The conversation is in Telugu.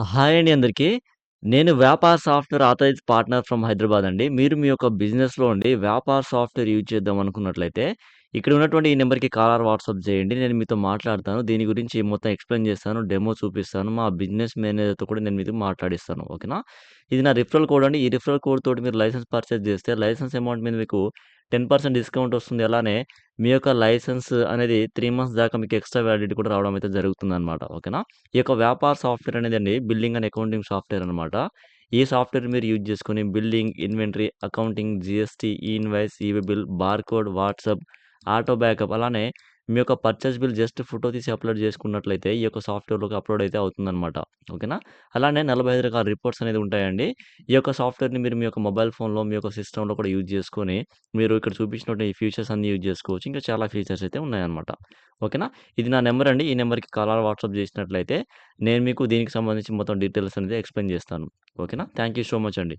హాయ్ అండి అందరికీ. నేను Vyapar software authorized partner from Hyderabad అండి. మీరు మీ యొక్క బిజినెస్‌లో అండి వ్యాపార్ సాఫ్ట్‌వేర్ యూజ్ చేద్దాం అనుకున్నట్లయితే, ఇక్కడ ఉన్నటువంటి ఈ నంబర్‌కి కాల్ ఆర్ వాట్సాప్ చేయండి. నేను మీతో మాట్లాడతాను. దీని గురించి మొత్తం ఎక్స్‌ప్లెయిన్ చేస్తాను. డెమో చూపిస్తాను. మా బిజినెస్ మేనేజర్‌తో కూడా నేను మీతో మాట్లాడిస్తాను. ఓకేనా? ఇది నా రిఫరల్ కోడ్ అండి. ఈ రిఫరల్ కోడ్ తోటి మీరు లైసెన్స్ పర్చేజ్ చేస్తే లైసెన్స్ అమౌంట్ మీద మీకు 10% డిస్కౌంట్ వస్తుంది. అలానే మీ యొక్క లైసెన్స్ అనేది 3 మంత్స్ దాకా మీకు ఎక్స్‌ట్రా వాలిడిటీ కూడా రావడం అయితే జరుగుతుందనమాట. ఓకేనా? ఈ యొక్క వ్యాపార సాఫ్ట్‌వేర్ అనేదండి బిల్లింగ్ అండ్ అకౌంటింగ్ సాఫ్ట్‌వేర్ అనమాట. ఈ సాఫ్ట్‌వేర్ మీరు యూజ్ చేసుకొని billing, inventory, accounting, GST, invoice, bill, barcode, WhatsApp, auto backup అలానే మీ యొక్క పర్చేజ్ బిల్ జస్ట్ ఫోటో తీసి అప్‌లోడ్ చేసుకున్నట్లయితే ఈ యొక్క సాఫ్ట్‌వేర్‌లోకి అప్‌లోడ్ అయితే అవుతుందనమాట. ఓకేనా? అలానే 45 రకాల రిపోర్ట్స్ అనేది ఉంటాయండి. ఈ యొక్క సాఫ్ట్‌వేర్‌ని మీరు మీ యొక్క మొబైల్ ఫోన్‌లో, మీ యొక్క సిస్టమ్‌లో కూడా యూజ్ చేసుకొని మీరు ఇక్కడ చూపించినటువంటి ఈ ఫీచర్స్ అన్నీ యూజ్ చేసుకోవచ్చు. ఇంకా చాలా ఫీచర్స్ అయితే ఉన్నాయన్నమాట. ఓకేనా? ఇది నా నంబర్ అండి. ఈ నంబర్‌కి కాల్ ఆర్ వాట్సాప్ చేసినట్లయితే నేను మీకు దీనికి సంబంధించి మొత్తం డీటెయిల్స్ అనేది ఎక్స్‌ప్లెయిన్ చేస్తాను. ఓకేనా? థాంక్ యూ సో మచ్ అండి.